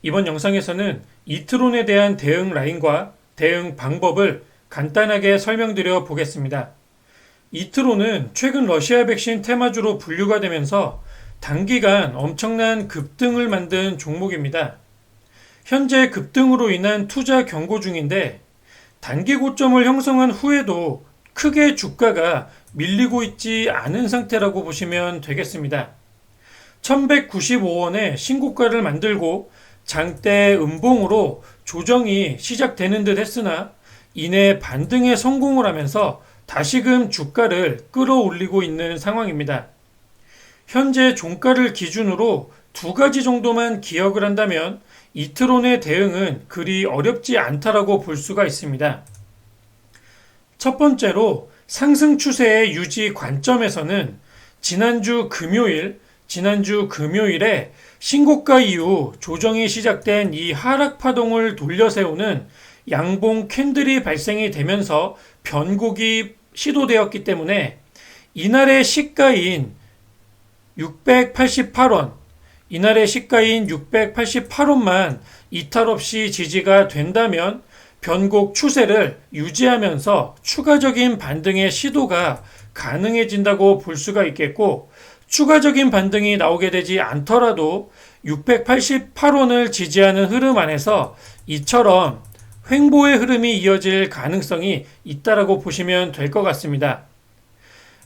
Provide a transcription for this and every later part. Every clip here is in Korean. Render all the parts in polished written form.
이번 영상에서는 이트론에 대한 대응 라인과 대응 방법을 간단하게 설명드려 보겠습니다. 이트론은 최근 러시아 백신 테마주로 분류가 되면서 단기간 엄청난 급등을 만든 종목입니다. 현재 급등으로 인한 투자 경고 중인데 단기 고점을 형성한 후에도 크게 주가가 밀리고 있지 않은 상태라고 보시면 되겠습니다. 1195원에 신고가를 만들고 장대 음봉으로 조정이 시작되는 듯 했으나 이내 반등에 성공을 하면서 다시금 주가를 끌어올리고 있는 상황입니다. 현재 종가를 기준으로 두 가지 정도만 기억을 한다면 이트론의 대응은 그리 어렵지 않다라고 볼 수가 있습니다. 첫 번째로 상승 추세의 유지 관점에서는 지난주 금요일에 신고가 이후 조정이 시작된 이 하락 파동을 돌려세우는 양봉 캔들이 발생이 되면서 변곡이 시도되었기 때문에 이날의 시가인 688원만 이탈 없이 지지가 된다면 변곡 추세를 유지하면서 추가적인 반등의 시도가 가능해진다고 볼 수가 있겠고, 추가적인 반등이 나오게 되지 않더라도 688원을 지지하는 흐름 안에서 이처럼 횡보의 흐름이 이어질 가능성이 있다라고 보시면 될 것 같습니다.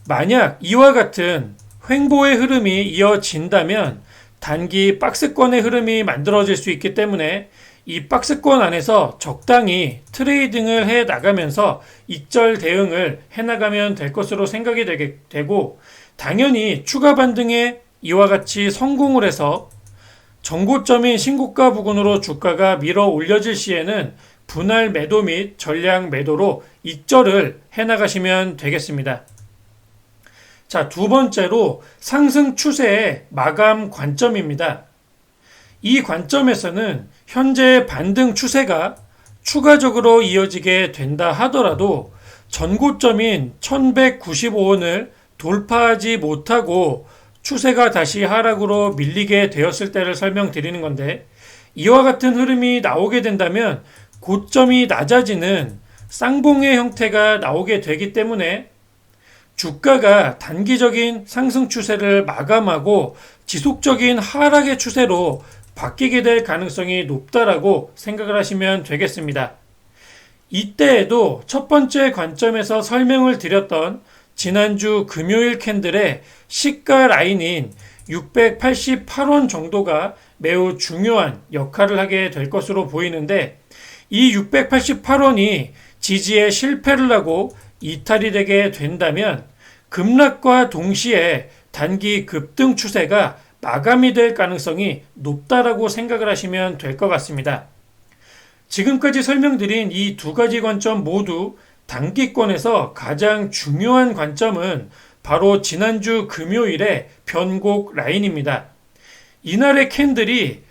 만약 이와 같은 횡보의 흐름이 이어진다면 단기 박스권의 흐름이 만들어질 수 있기 때문에 이 박스권 안에서 적당히 트레이딩을 해 나가면서 익절 대응을 해 나가면 될 것으로 생각이 되고, 당연히 추가 반등에 이와 같이 성공을 해서 정고점인 신고가 부근으로 주가가 밀어 올려질 시에는 분할 매도 및 전량 매도로 익절을 해 나가시면 되겠습니다. 자, 두 번째로 상승 추세의 마감 관점입니다. 이 관점에서는 현재 반등 추세가 추가적으로 이어지게 된다 하더라도 전고점인 1195원을 돌파하지 못하고 추세가 다시 하락으로 밀리게 되었을 때를 설명드리는 건데, 이와 같은 흐름이 나오게 된다면 고점이 낮아지는 쌍봉의 형태가 나오게 되기 때문에 주가가 단기적인 상승 추세를 마감하고 지속적인 하락의 추세로 바뀌게 될 가능성이 높다라고 생각을 하시면 되겠습니다. 이때에도 첫 번째 관점에서 설명을 드렸던 지난주 금요일 캔들의 시가 라인인 688원 정도가 매우 중요한 역할을 하게 될 것으로 보이는데, 이 688원이 지지에 실패를 하고 이탈이 되게 된다면 급락과 동시에 단기 급등 추세가 마감이 될 가능성이 높다라고 생각을 하시면 될 것 같습니다. 지금까지 설명드린 이 두 가지 관점 모두 단기권에서 가장 중요한 관점은 바로 지난주 금요일의 변곡 라인입니다. 이날의 캔들이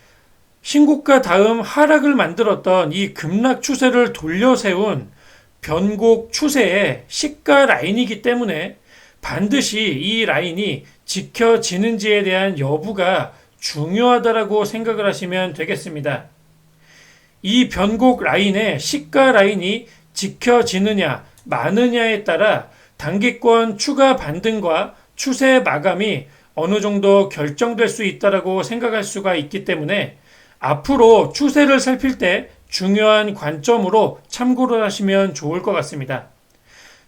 신고가 다음 하락을 만들었던 이 급락 추세를 돌려세운 변곡 추세의 시가 라인이기 때문에 반드시 이 라인이 지켜지는지에 대한 여부가 중요하다라고 생각을 하시면 되겠습니다. 이 변곡 라인의 시가 라인이 지켜지느냐 마느냐에 따라 단기권 추가 반등과 추세 마감이 어느 정도 결정될 수 있다라고 생각할 수가 있기 때문에 앞으로 추세를 살필 때 중요한 관점으로 참고를 하시면 좋을 것 같습니다.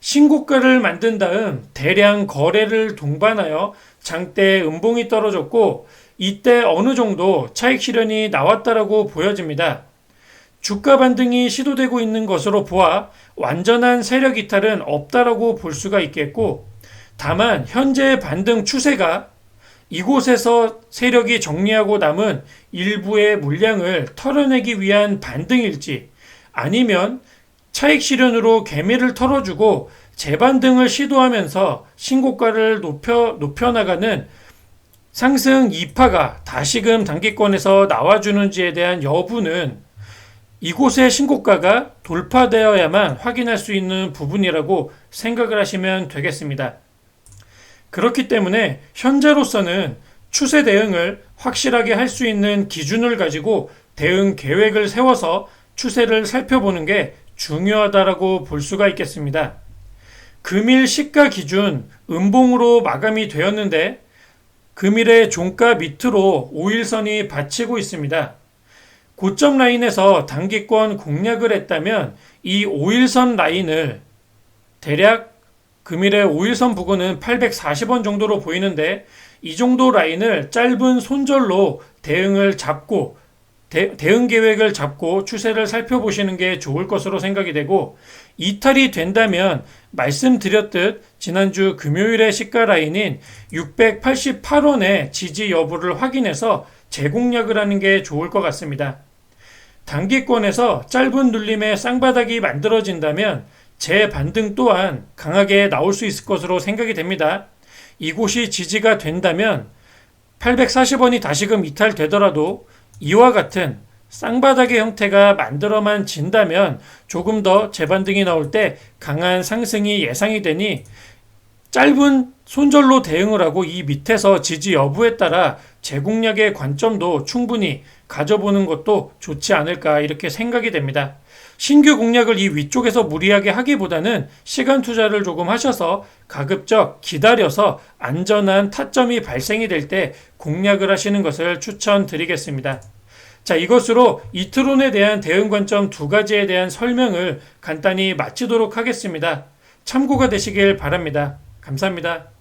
신고가를 만든 다음 대량 거래를 동반하여 장대 음봉이 떨어졌고, 이때 어느 정도 차익 실현이 나왔다라고 보여집니다. 주가 반등이 시도되고 있는 것으로 보아 완전한 세력 이탈은 없다라고 볼 수가 있겠고, 다만 현재 반등 추세가 이곳에서 세력이 정리하고 남은 일부의 물량을 털어내기 위한 반등일지, 아니면 차익 실현으로 개미를 털어주고 재반등을 시도하면서 신고가를 높여나가는 상승 이파가 다시금 단기권에서 나와주는지에 대한 여부는 이곳의 신고가가 돌파되어야만 확인할 수 있는 부분이라고 생각을 하시면 되겠습니다. 그렇기 때문에 현재로서는 추세 대응을 확실하게 할 수 있는 기준을 가지고 대응 계획을 세워서 추세를 살펴보는 게 중요하다라고 볼 수가 있겠습니다. 금일 시가 기준 음봉으로 마감이 되었는데 금일의 종가 밑으로 5일선이 받치고 있습니다. 고점 라인에서 단기권 공략을 했다면 이 5일선 라인을 대략 금일의 5일선 부근은 840원 정도로 보이는데 이 정도 라인을 짧은 손절로 대응을 잡고 대응 계획을 잡고 추세를 살펴보시는 게 좋을 것으로 생각이 되고, 이탈이 된다면 말씀드렸듯 지난주 금요일의 시가 라인인 688원의 지지 여부를 확인해서 재공략을 하는 게 좋을 것 같습니다. 단기권에서 짧은 눌림의 쌍바닥이 만들어진다면 재반등 또한 강하게 나올 수 있을 것으로 생각이 됩니다. 이곳이 지지가 된다면 840원이 다시금 이탈되더라도 이와 같은 쌍바닥의 형태가 만들어만 진다면 조금 더 재반등이 나올 때 강한 상승이 예상이 되니 짧은 손절로 대응을 하고 이 밑에서 지지 여부에 따라 재공략의 관점도 충분히 가져보는 것도 좋지 않을까 이렇게 생각이 됩니다. 신규 공략을 이 위쪽에서 무리하게 하기보다는 시간 투자를 조금 하셔서 가급적 기다려서 안전한 타점이 발생이 될 때 공략을 하시는 것을 추천드리겠습니다. 자, 이것으로 이트론에 대한 대응 관점 두 가지에 대한 설명을 간단히 마치도록 하겠습니다. 참고가 되시길 바랍니다. 감사합니다.